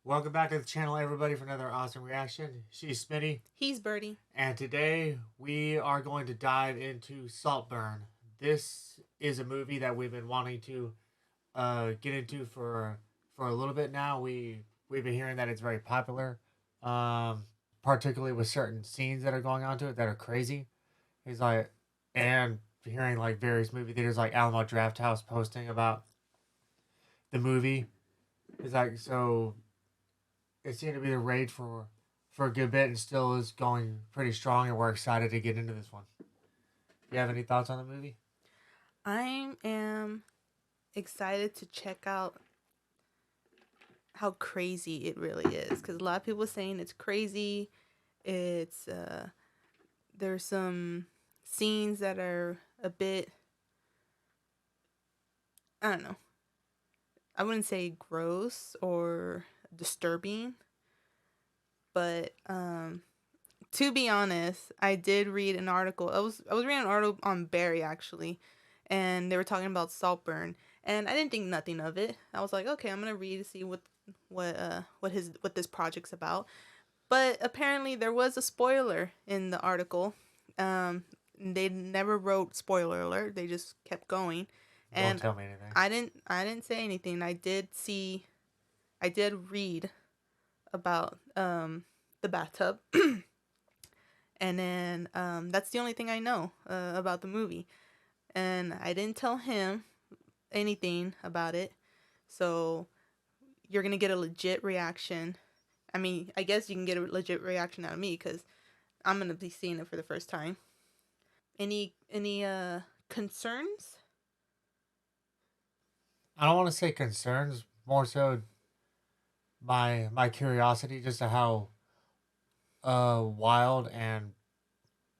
Welcome back to the channel, everybody, for another awesome reaction. She's Smitty. He's Birdie. And today we are going to dive into Saltburn. This is a movie that we've been wanting to get into for a little bit now. We've been hearing that it's very popular, particularly with certain scenes that are going on to it that are crazy. He's like, and hearing like various movie theaters like Alamo Drafthouse posting about the movie. It's like, so it seemed to be the rage for a good bit and still is going pretty strong, and we're excited to get into this one. Do you have any thoughts on the movie? I am excited to check out how crazy it really is, because a lot of people are saying it's crazy. It's there's some scenes that are a bit, I don't know, I wouldn't say gross or disturbing, but to be honest, I did read an article. I was reading an article on Barry, actually, and they were talking about Saltburn, and I didn't think nothing of it. I was like, okay, I'm gonna read to see what this project's about. But apparently there was a spoiler in the article. They never wrote spoiler alert. They just kept going. And Don't tell me anything. I didn't say anything. I did read about the bathtub. And then that's the only thing I know about the movie. And I didn't tell him anything about it. So you're going to get a legit reaction. I mean, I guess you can get a legit reaction out of me because I'm going to be seeing it for the first time. Any concerns? I don't want to say concerns, more so my curiosity just to how wild and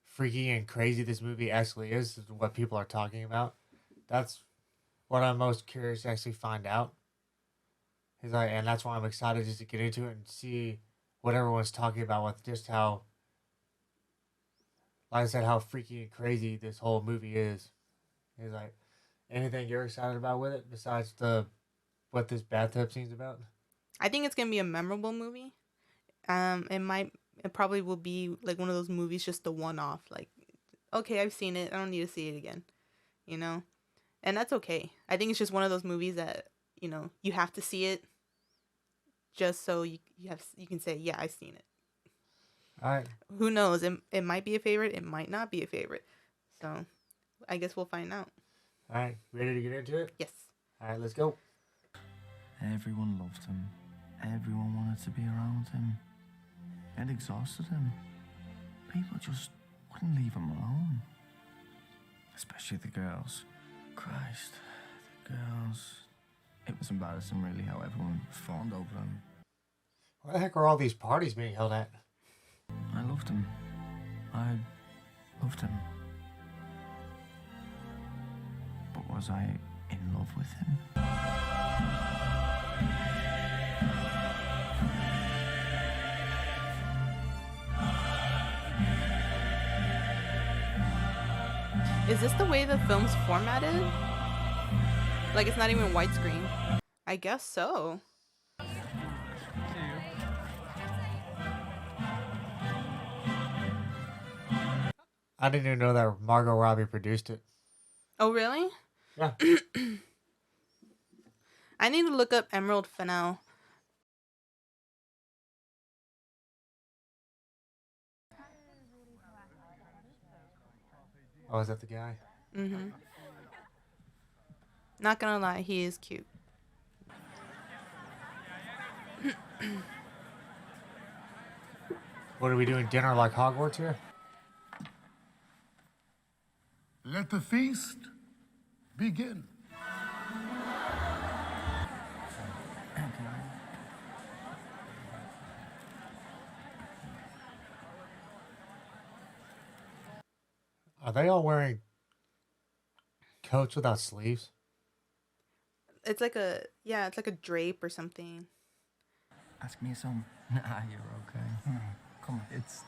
freaky and crazy this movie actually is what people are talking about. That's what I'm most curious to actually find out. He's like, and that's why I'm excited just to get into it and see what everyone's talking about with just how, like I said, how freaky and crazy this whole movie is. He's like, anything you're excited about with it besides what this bathtub scene's about? I think it's going to be a memorable movie. It probably will be like one of those movies, just a one-off. Like, okay, I've seen it. I don't need to see it again, you know? And that's okay. I think it's just one of those movies that, you have to see it just so you can say, yeah, I've seen it. All right. Who knows? It might be a favorite. It might not be a favorite. So I guess we'll find out. All right. Ready to get into it? Yes. All right, let's go. Everyone loved him. Everyone wanted to be around him. It exhausted him. People just wouldn't leave him alone. Especially the girls. Christ, the girls. It was embarrassing, really, how everyone fawned over him. Where the heck are all these parties being held at? I loved him. I loved him. But was I in love with him? Is this the way the film's formatted? Like, it's not even widescreen. I guess so. I didn't even know that Margot Robbie produced it. Oh, really? Yeah. I need to look up Emerald Fennell. Oh, is that the guy? Mm-hmm. Not gonna lie, he is cute. What are we doing? Dinner like Hogwarts here? Let the feast begin. Are they all wearing coats without sleeves? It's like a drape or something. Ask me some. Nah, you're okay. Come on. It's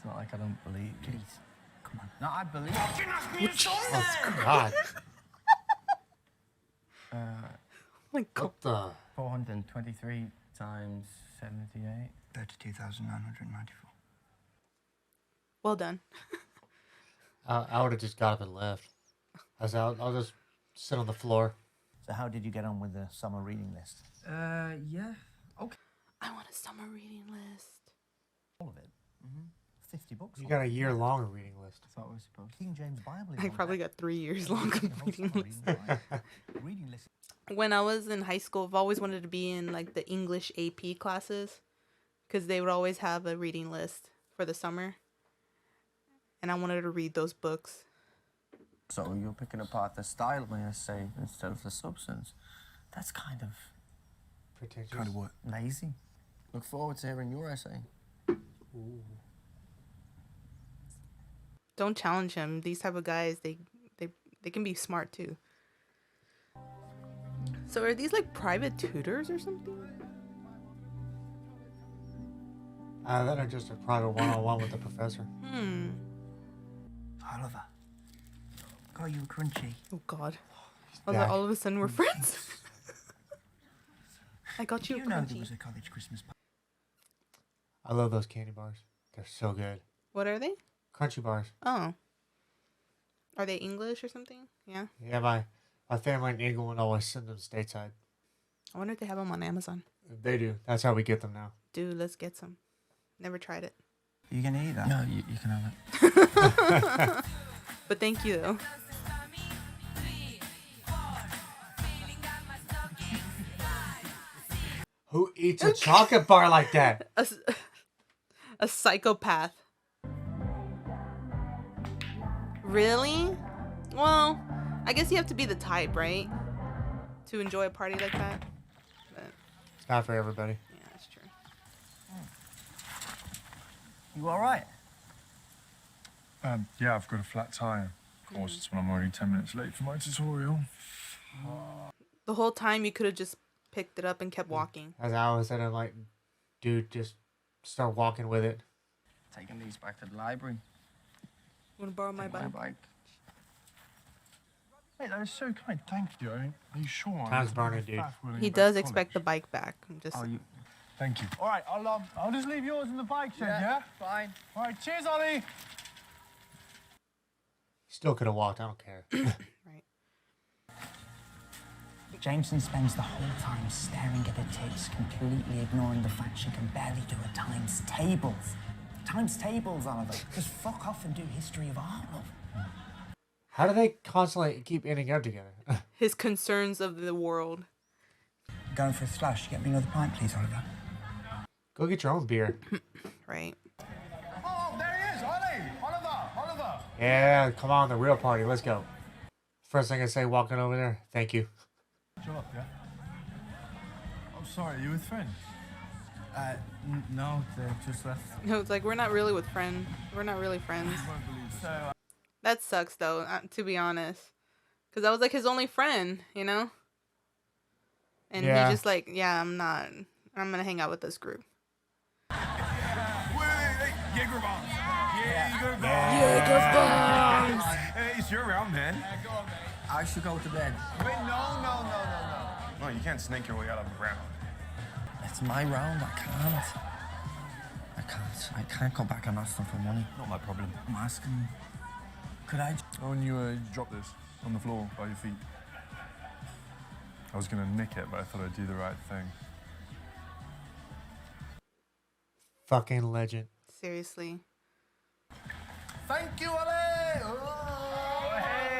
not like I don't believe. Please. Come on. No, I believe. Oh, God. My God. What the? 423 times 78. 32,994. Well done. I would have just got up and left. I'll just sit on the floor. So how did you get on with the summer reading list? Yeah. Okay. I want a summer reading list. All of it. 50 books. You got a year-long reading list. I thought we were supposed. King James Bible. I probably got 3 years long of reading list. Reading list. When I was in high school, I've always wanted to be in like the English AP classes because they would always have a reading list for the summer. And I wanted to read those books. So you're picking apart the style of my essay instead of the substance. That's kind of Pretentious. Kind of what? lazy. Look forward to hearing your essay. Ooh. Don't challenge him. These type of guys, they can be smart too. So are these like private tutors or something? That are just a private one-on-one with the professor. Oliver. Got you a crunchy. Oh God. back. All of a sudden we're friends. I got you a You know there crunchy. was a college Christmas party. I love those candy bars. They're so good. What are they? Crunchy bars. Oh. Are they English or something? Yeah. Yeah, my family in England always send them stateside. I wonder if they have them on Amazon. They do. That's how we get them now. Dude, let's get some. Never tried it. Are you going to eat that? No, you can have it. But thank you though. Who eats a chocolate bar like that? A psychopath. Really? Well, I guess you have to be the type, right? To enjoy a party like that. But It's not for everybody. yeah, that's true. You all right? Yeah, I've got a flat tire. Of course, it's when I'm already 10 minutes late for my tutorial. The whole time you could have just picked it up and kept walking. As I always said, I'm like, dude, just start walking with it. Taking these back to the library. Wanna borrow my bike? Mate, that is so kind. Thank you. Are you sure? Time's burning, dude. He does expect the bike back. I'm just Oh, you. Thank you. All right, I'll just leave yours in the bike shed, yeah? Fine. All right, cheers, Ollie. Still could have walked. I don't care. right. Jameson spends the whole time staring at her tits, completely ignoring the fact she can barely do a times tables. Times tables, Oliver. Just fuck off and do history of art, love. How do they constantly keep ending up together? His concerns of the world. Going for a slush. Get me another pint, please, Oliver. Go get your own beer. Right. Oh, there he is, Ollie. Oliver. Yeah, come on, the real party. Let's go. First thing I say walking over there, thank you. Shut up, yeah? I'm sorry, are you with friends? No, they just left. No, it's like we're not really friends. I won't believe this. That sucks though, to be honest. Cause I was like his only friend, you know? And Yeah. he just like, yeah, I'm gonna hang out with this group. Wait, Jaeger bombs. Hey, it's your round, man. I should go to bed. Wait, no. No, you can't snake your way out of the round. It's my round. I can't go back and ask them for money. Not my problem. I'm asking. Could I? Oh, and you drop this on the floor by your feet. I was gonna nick it, but I thought I'd do the right thing. Fucking legend. Seriously. Thank you, Ollie! Oh, hey!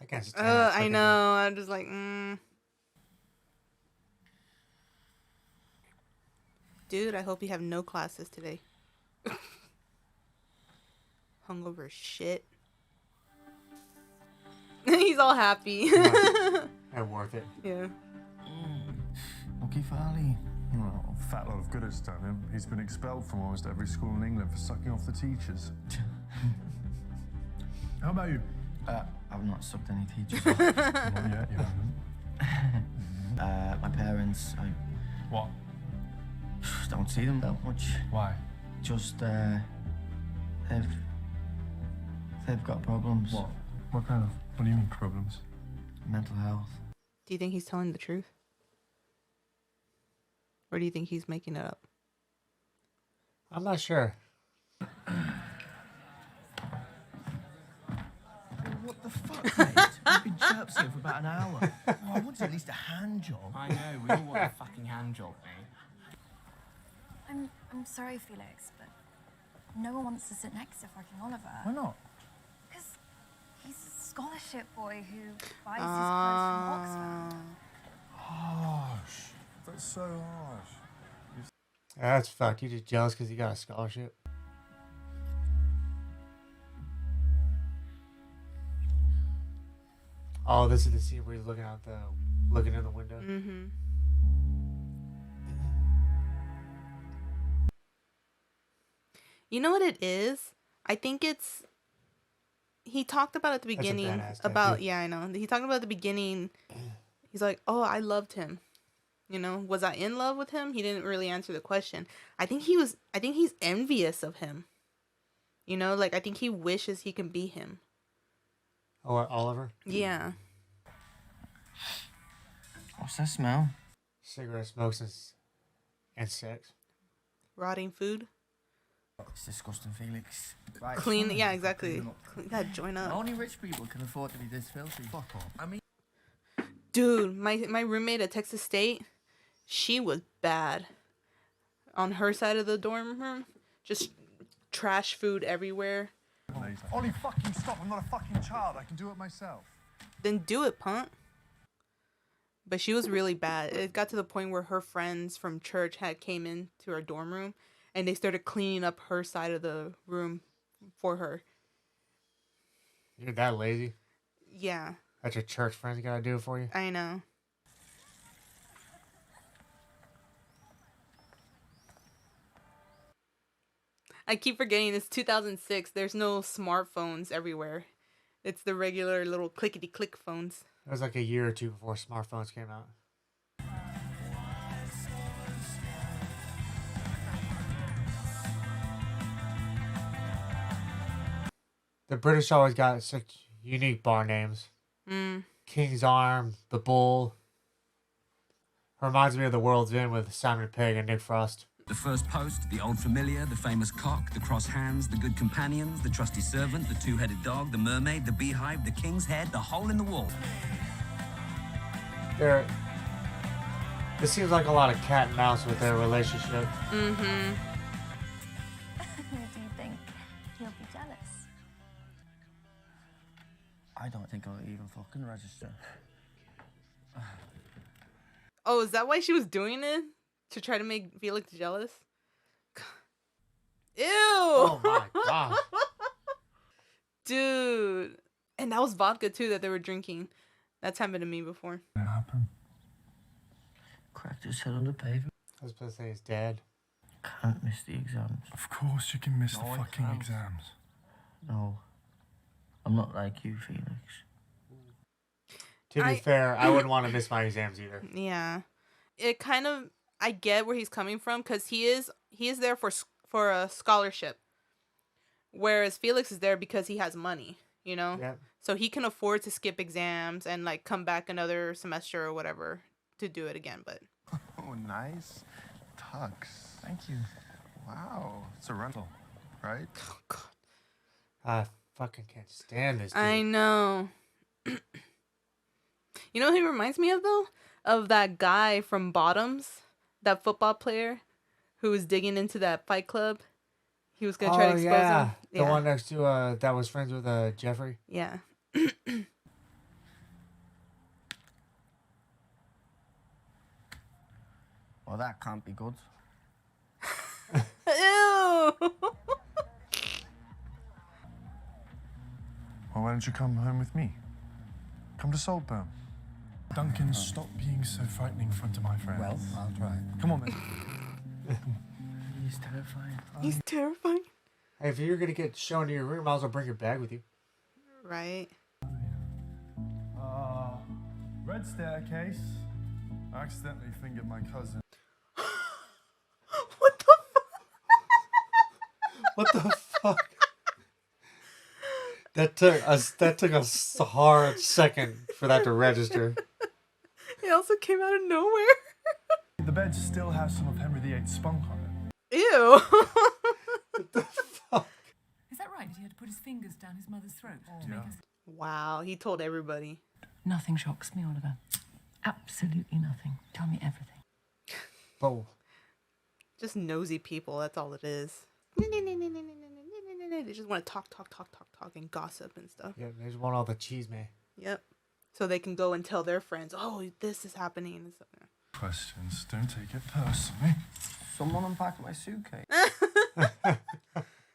I can't stand that I fucking know. I'm just like, Dude, I hope you have no classes today. Hungover shit. He's all happy. thing. They're worth it. Yeah. Lucky for Ali. Well, a fat lot of good it's done him. He's been expelled from almost every school in England for sucking off the teachers. How about you? I've not sucked any teachers. Not yet, you haven't. My parents, I What? don't see them that much. Why? Just they've got problems. What? What kind of? What do you mean problems? Mental health. Do you think he's telling the truth? Or do you think he's making it up? I'm not sure. What the fuck, mate? I've been chirps here for about an hour. Oh, I wanted at least a hand job. I know, we all want a fucking hand job, mate. I'm sorry, Felix, but no one wants to sit next to fucking Oliver. Why not? Because he's a scholarship boy who buys his clothes from Oxford. Harsh. That's so harsh. That's fucked. You just jealous because he got a scholarship. Oh, this is the scene where he's looking in the window. Mm-hmm. You know what it is? I think it's... He talked about at the That's a beginning badass about... tattoo. Yeah, I know. He talked about at the beginning. He's like, oh, I loved him. You know, was I in love with him? He didn't really answer the question. I think he's envious of him. You know, like, I think he wishes he can be him. Oh, Oliver? Yeah. What's that smell? Cigarette smokes and sex. Rotting food. It's disgusting, Felix. Right, Clean. fine. Yeah, exactly. Clean up. Yeah, join up. Only rich people can afford to be this filthy. Fuck off. I mean, Dude, my roommate at Texas State, she was bad. On her side of the dorm room, just trash food everywhere. Ollie, fucking stop. I'm not a fucking child. I can do it myself. Then do it, punt. But she was really bad. It got to the point where her friends from church came into her dorm room, and they started cleaning up her side of the room for her. You're that lazy? Yeah, That's your church friends gotta do it for you? I know. I keep forgetting it's 2006. There's no smartphones everywhere. It's the regular little clickety-click phones. It was like a year or two before smartphones came out. The British always got such unique bar names. King's Arm, The Bull. Reminds me of The World's End with Simon Pegg and Nick Frost. The first post, the old familiar, the famous cock, the cross hands, the good companions, the trusty servant, the two-headed dog, the mermaid, the beehive, the king's head, the hole in the wall. This seems like a lot of cat and mouse with their relationship. Mm-hmm. Do you think he'll be jealous? I don't think I'll even fucking register. Oh, is that why she was doing it? To try to make Felix jealous? Ew! Oh my god. Dude. And that was vodka too that they were drinking. That's happened to me before. What happened? Cracked his head on the pavement. I was supposed to say his dad. Can't miss the exams. Of course you can miss No, the I fucking can't. exams. No. I'm not like you, Felix. To be fair, I wouldn't want to miss my exams either. Yeah. It kind of, I get where he's coming from because he is there for a scholarship. Whereas Felix is there because he has money, you know? Yep. So he can afford to skip exams and like come back another semester or whatever to do it again, but Oh, nice. Tux. Thank you. Wow. It's a rental, right? oh god. I fucking can't stand this dude. I know. You know who he reminds me of though? Of that guy from Bottoms, that football player who was digging into that fight club. He was gonna try to expose him. The one next to that was friends with Jeffrey. Yeah. Well, that can't be good. Ew. Well, why don't you come home with me? Come to Saltburn. Duncan, stop being so frightening in front of my friends. Well, I'll try. Come on, then. He's terrifying. He's terrifying. Hey, if you're gonna get shown to your room, might as well bring your bag with you. Right. Red staircase. I accidentally fingered my cousin. What the fuck? What the fuck? That took a hard second for that to register. It also came out of nowhere. The bed still has some of Henry VIII's spunk on it. Ew. Is that right? That he had to put his fingers down his mother's throat to make us... Wow, he told everybody. Nothing shocks me, Oliver. Absolutely nothing. Tell me everything. Oh, Just nosy people, that's all it is. They just want to talk, and gossip and stuff. yeah, they just want all the cheese, man. Yep. So they can go and tell their friends, oh, this is happening. And stuff. Questions, don't take it personally. Someone unpacked my suitcase.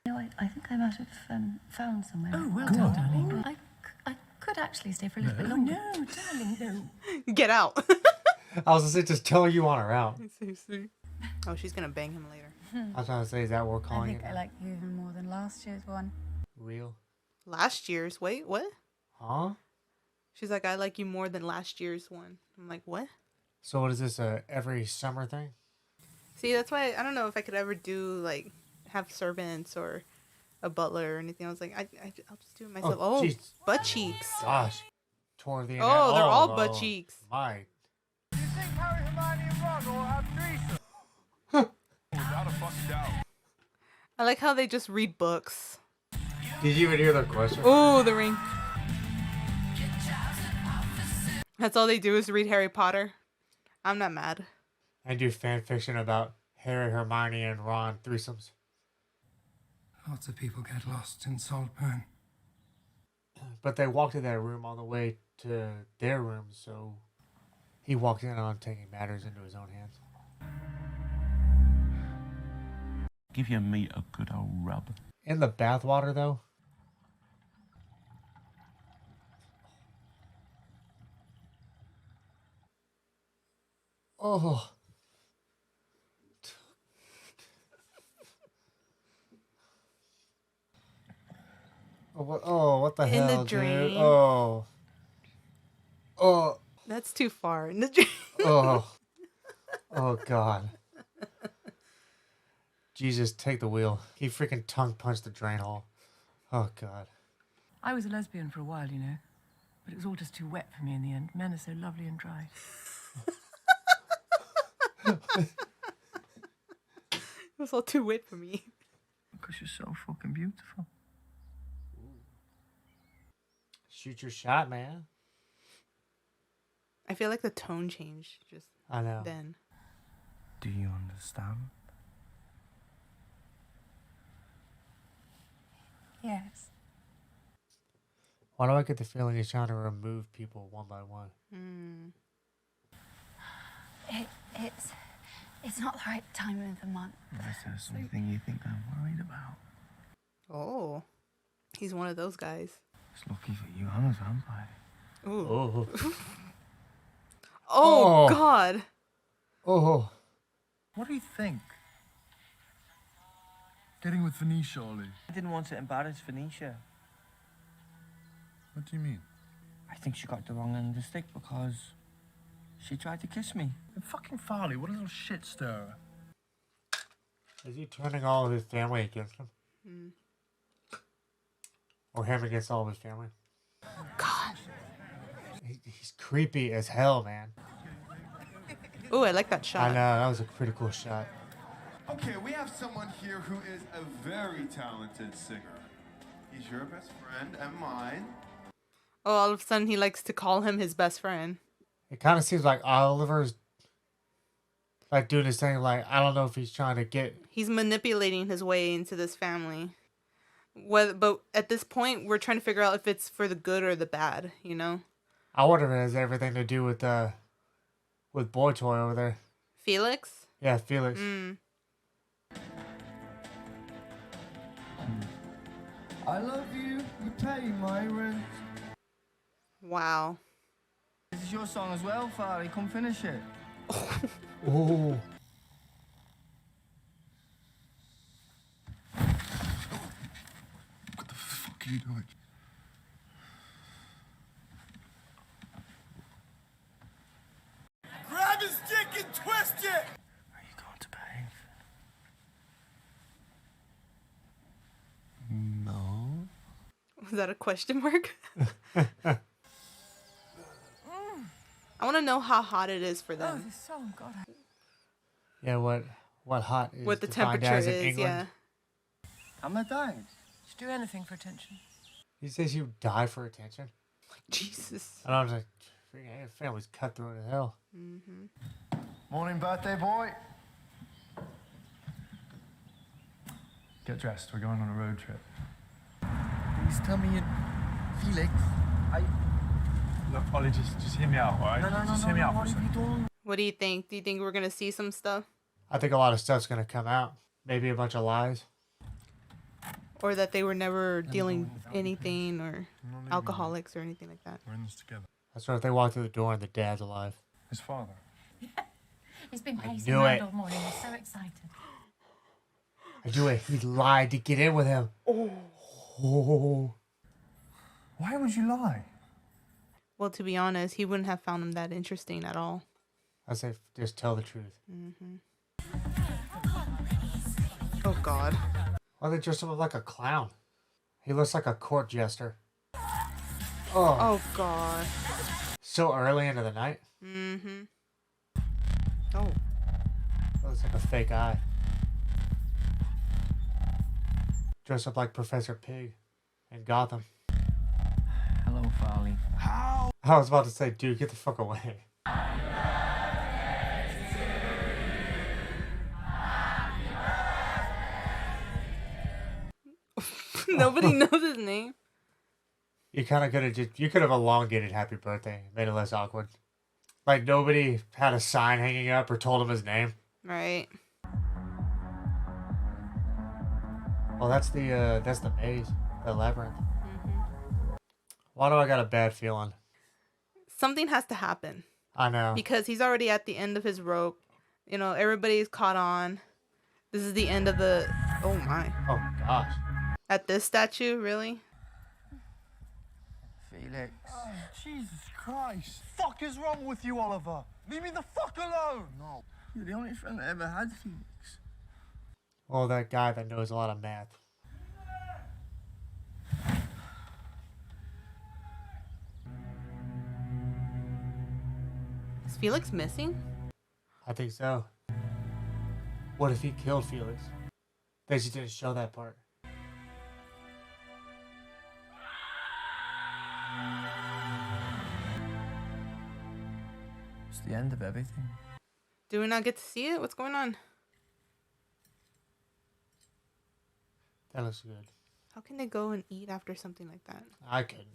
No, I think I might have found somewhere. Oh, well done, darling. I could actually stay for a little bit longer. No, darling, no. Get out. I was gonna say, just tell her you want her out. Seriously. Oh, she's going to bang him later. I was trying to say, is that what we're I calling think it? I like you even more than last year's one. Real? Last year's? Wait, what? Huh? She's like, I like you more than last year's one. I'm like, what? So what is this, every summer thing? See, that's why I don't know if I could ever do, like, have servants or a butler or anything. I was like, I'll just do it myself. Oh, jeez. butt cheeks. Gosh. Toward the end. Oh, they're all butt cheeks. My. You think Harry, Hermione, and Ron will have threesomes? Without a fucking doubt. I like how they just read books. Did you even hear the question? Ooh, the ring. That's all they do is read Harry Potter. I'm not mad. And do fan fiction about Harry, Hermione, and Ron threesomes. Lots of people get lost in Saltburn. But they walked in that room on the way to their room, so he walked in on taking matters into his own hands. Give your meat a good old rub. In the bathwater, though. Oh. What the In hell, the dude? drain. Oh. Oh. That's too far. In the drain. Oh. Oh, God. Jesus, take the wheel. He freaking tongue punched the drain hole. Oh, God. I was a lesbian for a while, you know. But it was all just too wet for me in the end. Men are so lovely and dry. It was all too wet for me. Because you're so fucking beautiful. Shoot your shot, man. I feel like the tone changed just I know. then. Do you understand? Yes. Why do I get the feeling he's trying to remove people one by one? It's not the right time of the month. Is there something you think I'm worried about? Oh. He's one of those guys. It's lucky for you, I'm a vampire. Ooh. Oh. Oh, Oh. God. Oh. What do you think? Getting with Venetia, Ollie. I didn't want to embarrass Venetia. What do you mean? I think she got the wrong end of the stick because she tried to kiss me. And fucking Farley, what a little shit stirrer. Is he turning all of his family against him? Or him against all of his family? God. He's creepy as hell, man. Ooh, I like that I shot. know, that was a pretty cool shot. Okay, we have someone here who is a very talented singer. He's your best friend and mine. Oh, all of a sudden he likes to call him his best friend. It kind of seems like Oliver's like doing this thing. Like, I don't know if he's trying to get. He's manipulating his way into this family. But at this point, we're trying to figure out if it's for the good or the bad, you know? I wonder if it has everything to do with Boy Toy over there. Felix? Yeah, Felix. I love you, you pay my rent. Wow. This is your song as well, Farley. Come finish it. Ooh. What the fuck are you doing? Grab his dick and twist it! Are you going to behave? No. Was that a question mark? I want to know how hot it is for Oh, them. this song, God. Yeah, what hot is What the defined temperature as in is, England. I'm not dying. She'd do anything for attention. He says you die for attention. Jesus. And I was like, freaking family's cutthroat as hell. Mm-hmm. Morning, birthday boy. Get dressed. We're going on a road trip. Please tell me Felix. Look, Ollie, just hear me out, all right? Just hear me out for a second. What do you think? Do you think we're gonna see some stuff, I think a lot of stuff's gonna come out. Maybe a bunch of lies. or that they were never dealing anything, or alcoholics or anything like that? We're in this together. That's right. If they walk through the door and the dad's alive. His father. He's been I pacing knew around it. all morning. He's so excited. I knew it. He lied to get in with him. Oh. Why would you lie? Well, to be honest, he wouldn't have found him that interesting at all. I say just tell the truth. Mm-hmm. Oh God. Why they dress him up like a clown? He looks like a court jester. Oh. Oh God. So early into the night. Mm-hmm. Oh. Looks like a fake eye. Dressed up like Professor Pig in Gotham. Hello, Farley. How? I was about to say, dude, get the fuck away. Nobody knows his name. You kind of could have you could have elongated happy birthday, made it less awkward. Like nobody had a sign hanging up or told him his name. Right. Well, that's the maze, the labyrinth. Mm-hmm. Why do I got a bad feeling? Something has to happen. I know. Because he's already at the end of his rope. You know, everybody's caught on. This is the end of the... Oh, my. Oh, gosh. At this statue? Really? Felix. Oh, Jesus Christ. Fuck is wrong with you, Oliver? Leave me the fuck alone. No. You're the only friend I ever had, Felix. Well, that guy that knows a lot of math. Is Felix missing? I think so. What if he killed Felix? They just didn't show that part. It's the end of everything. Do we not get to see it? What's going on? That looks good. How can they go and eat after something like that? I couldn't.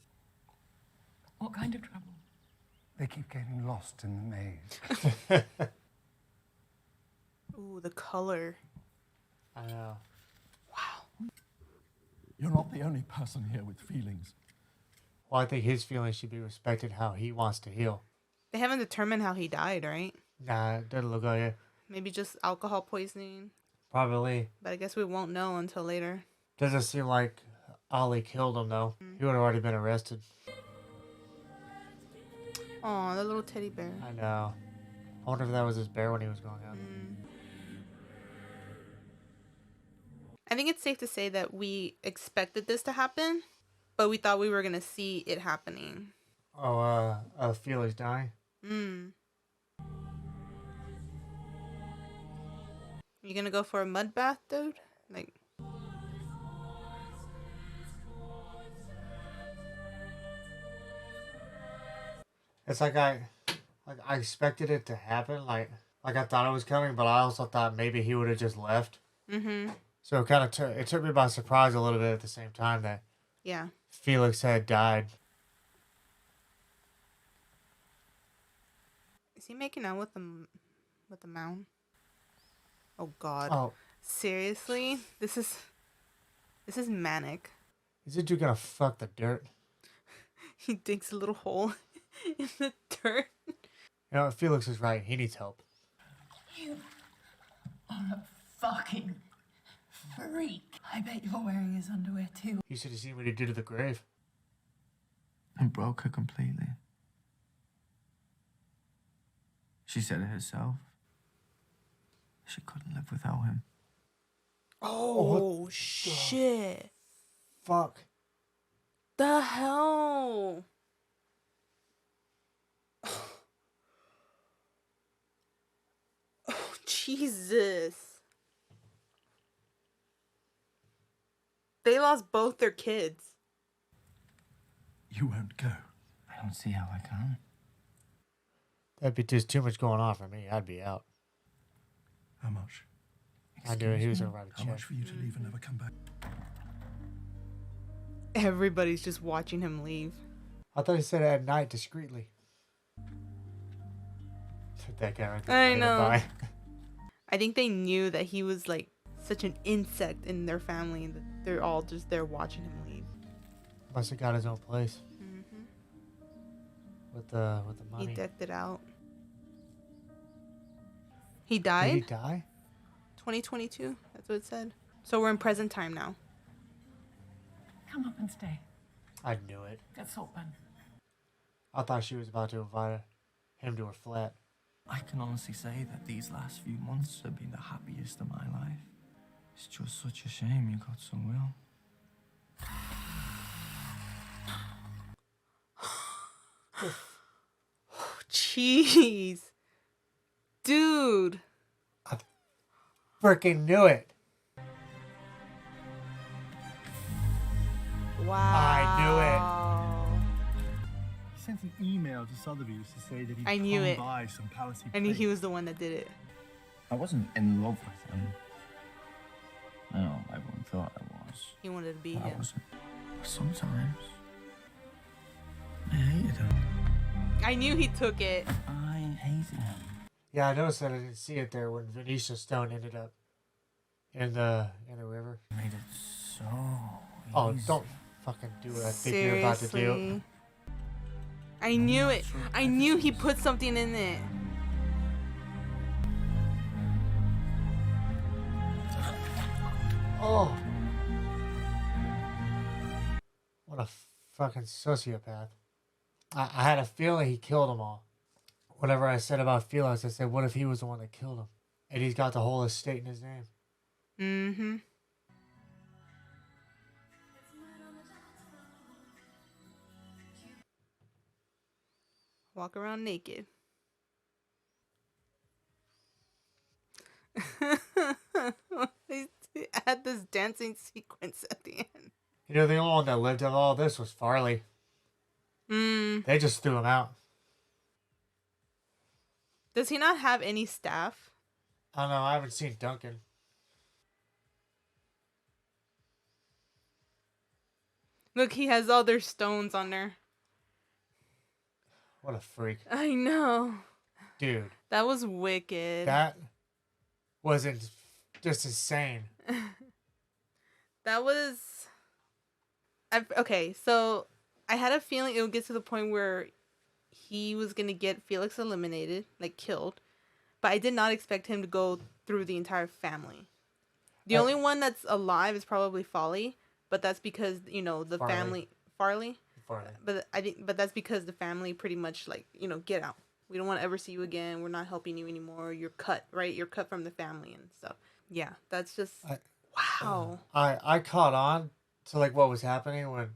What kind of trouble? They keep getting lost in the maze. Ooh, the color. I know. Wow. You're not the only person here with feelings. Well, I think his feelings should be respected how he wants to heal. They haven't determined how he died, right? Nah, it doesn't look like it. Maybe just alcohol poisoning. Probably. But I guess we won't know until later. Doesn't seem like Ollie killed him, though. He would have already been arrested. Aw, the little teddy bear. I know. I wonder if that was his bear when he was going out. I think it's safe to say that we expected this to happen, but we thought we were going to see it happening. Oh, Felix dying? You gonna go for a mud bath, dude? Like... It's like I expected it to happen. Like I thought it was coming, but I also thought maybe he would have just left. Mm-hmm. So it kind of took me by surprise a little bit at the same time that Yeah. Felix had died. Is he making out with the mound? Oh God. Oh. Seriously? This is manic. Is it you gonna fuck the dirt? He digs a little hole in the dirt. You know, Felix is right. He needs help. You are a fucking freak. I bet you're wearing his underwear too. You should have seen what he did to the grave. And broke her completely. She said it herself. She couldn't live without him. Oh, shit. Fuck. The hell? Oh, Jesus. They lost both their kids. You won't go. I don't see how I can. That'd be just too much going on for me. I'd be out. How much? I knew he was gonna write a How check. much for you to leave and never come back? Everybody's just watching him leave. I thought he said it at night discreetly. That guy right there. I waving know. by. I think they knew that he was like such an insect in their family and that they're all just there watching him leave. Must have got his own place with the money. He decked it out. He Did died? he die? 2022. That's what it said. So we're in present time now. Come up and stay. I knew it. At Saltburn. I thought she was about to invite him to her flat. I can honestly say that these last few months have been the happiest of my life. It's just such a shame you got so ill. Jeez. Dude. I freaking knew it. Wow. I He sent an email to Sotheby's to say that he'd I knew come it. by some palace. I knew he was the one that did it. I wasn't in love with him. I know everyone thought I was. He wanted to be But I him. wasn't. But sometimes I hated him. I knew he took it. I hated him. Yeah, I noticed that I didn't see it there when Venetia Stone ended up in the river. Made it so Oh, easy. don't fucking do what I think you're about to do. Seriously. I knew it. I knew he put something in it. Oh. What a fucking sociopath. I had a feeling he killed them all. Whatever I said about Felix, I said, what if he was the one that killed him? And he's got the whole estate in his name. Mm-hmm. Walk around naked. They had this dancing sequence at the end. You know, the only one that lived in all this was Farley. They just threw him out. Does he not have any staff? I don't know, I haven't seen Duncan. Look, he has all their stones on there. What a freak. I know. Dude. That was wicked. That wasn't just insane. That was... okay, so I had a feeling it would get to the point where he was going to get Felix eliminated, like killed. But I did not expect him to go through the entire family. The only one that's alive is probably Folly, but that's because, you know, the Farley. family... Farley? Farley. But that's because the family pretty much, like, you know, get out. We don't want to ever see you again. We're not helping you anymore. You're cut, right? You're cut from the family and stuff. Yeah, that's just... wow. I caught on to like what was happening when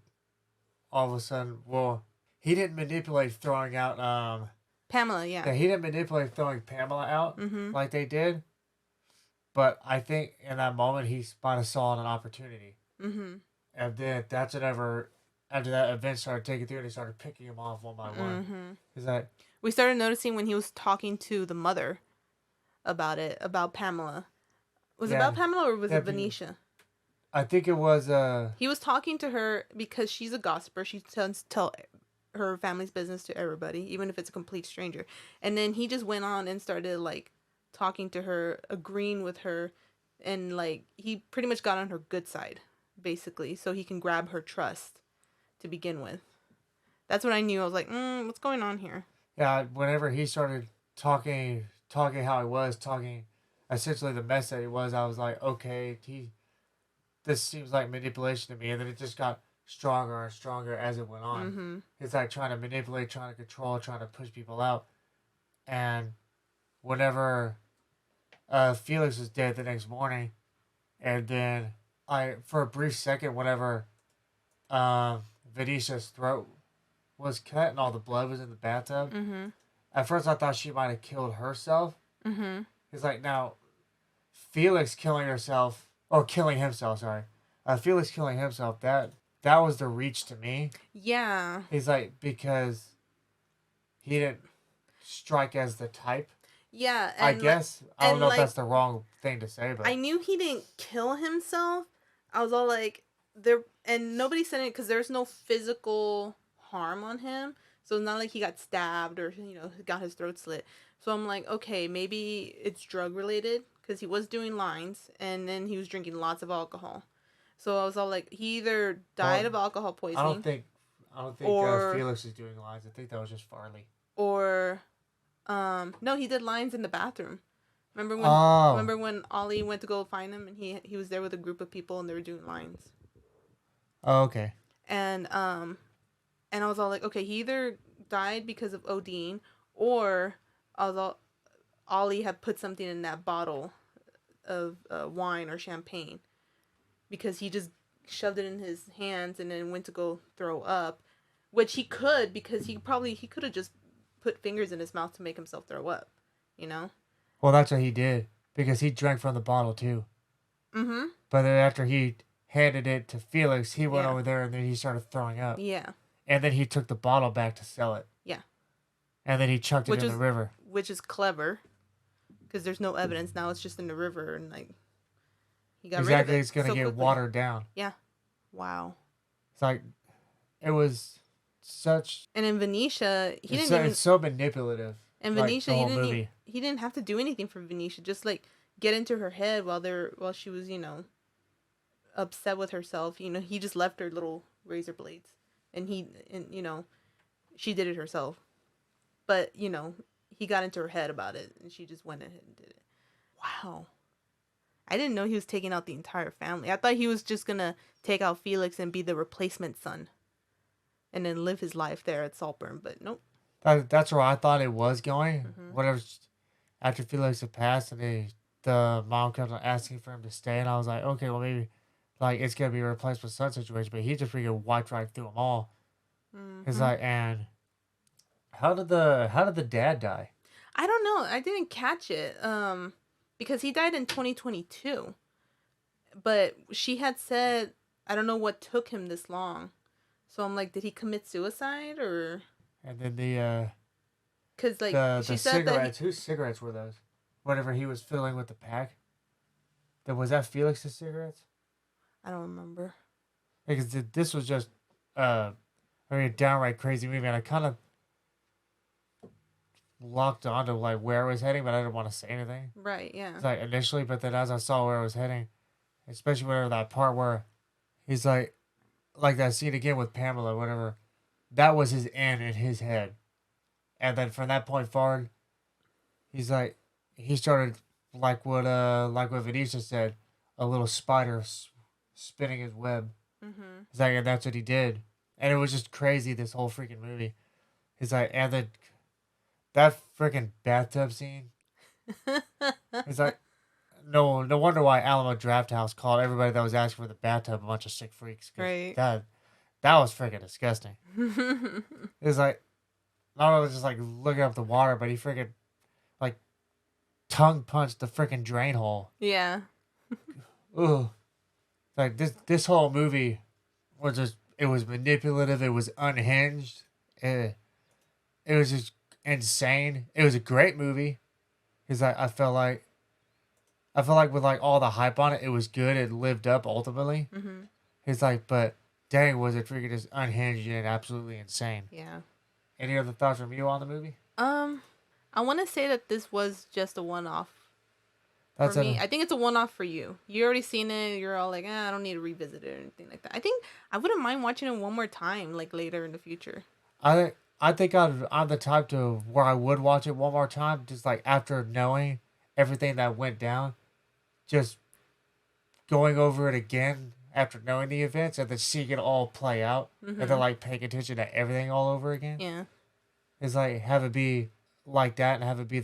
all of a sudden, well, he didn't manipulate throwing out Pamela, yeah. he didn't manipulate throwing Pamela out like they did. But I think in that moment he might have saw an opportunity. And then that's whenever after that event started taking through and he started picking them off one by one. Is that we started noticing when he was talking to the mother about it, about Pamela. Was it about Pamela or was it Venetia? I think it was He was talking to her because she's a gossiper. She tends to tell her family's business to everybody, even if it's a complete stranger. And then he just went on and started like talking to her, agreeing with her, and like he pretty much got on her good side, basically, so he can grab her trust to begin with. That's when I knew. I was like, what's going on here? Yeah, whenever he started talking how he was, talking essentially the mess that he was, I was like, okay, this seems like manipulation to me. And then it just got stronger and stronger as it went on. It's like trying to manipulate, trying to control, trying to push people out. And whenever Felix was dead the next morning, and then for a brief second, whenever Venetia's throat was cut and all the blood was in the bathtub. Mm-hmm. At first, I thought she might have killed herself. Mm-hmm. He's like, now, Felix killing herself, or killing himself, sorry. Felix killing himself, that was the reach to me. Yeah. He's like, because he didn't strike as the type. Yeah. I And guess. I don't know if like, that's the wrong thing to say, but. I knew he didn't kill himself. I was all like, there, and nobody said it because there's no physical harm on him. So it's not like he got stabbed or, got his throat slit. So I'm like, okay, maybe it's drug related because he was doing lines and then he was drinking lots of alcohol. So I was all like, he either died of alcohol poisoning. I don't think Felix is doing lines. I think that was just Farley. Or, no, he did lines in the bathroom. Remember when Ollie went to go find him and he was there with a group of people and they were doing lines. Oh, okay. And I was all like, okay, he either died because of ODing or Ollie had put something in that bottle of wine or champagne because he just shoved it in his hands and then went to go throw up, which he could because he could have just put fingers in his mouth to make himself throw up, Well, that's what he did because he drank from the bottle too. Mm-hmm. But then after he handed it to Felix, he went over there and then he started throwing up. Yeah. And then he took the bottle back to sell it. Yeah. And then he chucked it in the river. Which is clever because there's no evidence now. It's just in the river and he got rid of it. Exactly, it's going to get quickly. watered down. Yeah. Wow. It's like, it was such... And in Venetia, it's so manipulative. In Venetia, he didn't have to do anything for Venetia. Just get into her head while she was, upset with herself. He just left her little razor blades. And she did it herself. But, he got into her head about it and she just went ahead and did it. Wow. I didn't know he was taking out the entire family. I thought he was just going to take out Felix and be the replacement son. And then live his life there at Saltburn. But nope. That's where I thought it was going. Mm-hmm. Whatever. After Felix had passed and the mom kept on asking for him to stay. And I was like, okay, well, maybe it's going to be a replacement son situation. But he just freaking wiped right through them all. Mm-hmm. It's like, and how did the dad die? I don't know. I didn't catch it. Because he died in 2022. But she had said, I don't know what took him this long. So I'm like, did he commit suicide or? And then because she said cigarettes. Whose cigarettes were those? Whatever he was filling with the pack. Was that Felix's cigarettes? I don't remember. Because this was just downright crazy movie, and I kind of locked onto where I was heading, but I didn't want to say anything. Right. Yeah. It's initially, but then as I saw where I was heading, especially whenever that part where he's like that scene again with Pamela, whatever, that was his end in his head. And then from that point forward, he's he started like what Venetia said, a little spider spinning his web. Mm-hmm. He's and that's what he did. And it was just crazy, this whole freaking movie. He's and then that freaking bathtub scene. It's no wonder why Alamo Drafthouse called everybody that was asking for the bathtub a bunch of sick freaks. Right. That was freaking disgusting. It was not only just looking up the water, but he freaking tongue punched the freaking drain hole. Yeah. Ooh. This whole movie was just, it was manipulative. It was unhinged. It was just insane. It was a great movie. Because I felt like with all the hype on it, it was good. It lived up ultimately. Mm-hmm. It's but dang, was it freaking just unhinged and absolutely insane. Yeah. Any other thoughts from you on the movie? I want to say that this was just a one-off for me. I think it's a one-off for you. You already seen it. You're all like, I don't need to revisit it or anything like that. I think I wouldn't mind watching it one more time, later in the future. I think I'm the type to where I would watch it one more time, just after knowing everything that went down, just going over it again after knowing the events and then seeing it all play out, Mm-hmm. and then paying attention to everything all over again. Yeah. It's have it be like that and have it be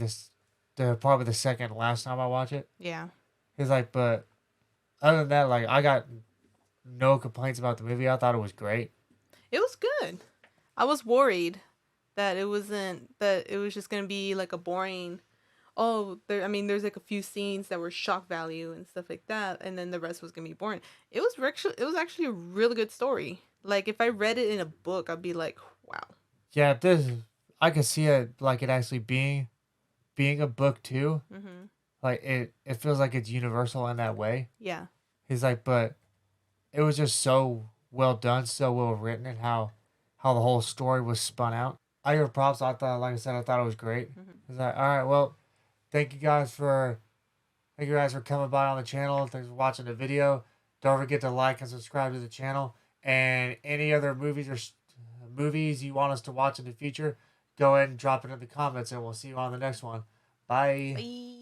probably the second and last time I watch it. Yeah. It's but other than that, I got no complaints about the movie. I thought it was great. It was good. I was worried that it was just gonna be like a boring. Oh, there's like a few scenes that were shock value and stuff like that, and then the rest was gonna be boring. It was actually a really good story. Like if I read it in a book, I'd be like, wow. Yeah, I could see it like it actually being a book too. Mhm. Like it feels like it's universal in that way. Yeah. He's like, but it was just so well done, so well written, and how the whole story was spun out. I give props. I thought, like I said, I thought it was great. It's like, all right, well, thank you guys for coming by on the channel. Thanks for watching the video. Don't forget to like and subscribe to the channel. And any other movies you want us to watch in the future, go ahead and drop it in the comments, and we'll see you on the next one. Bye. Bye.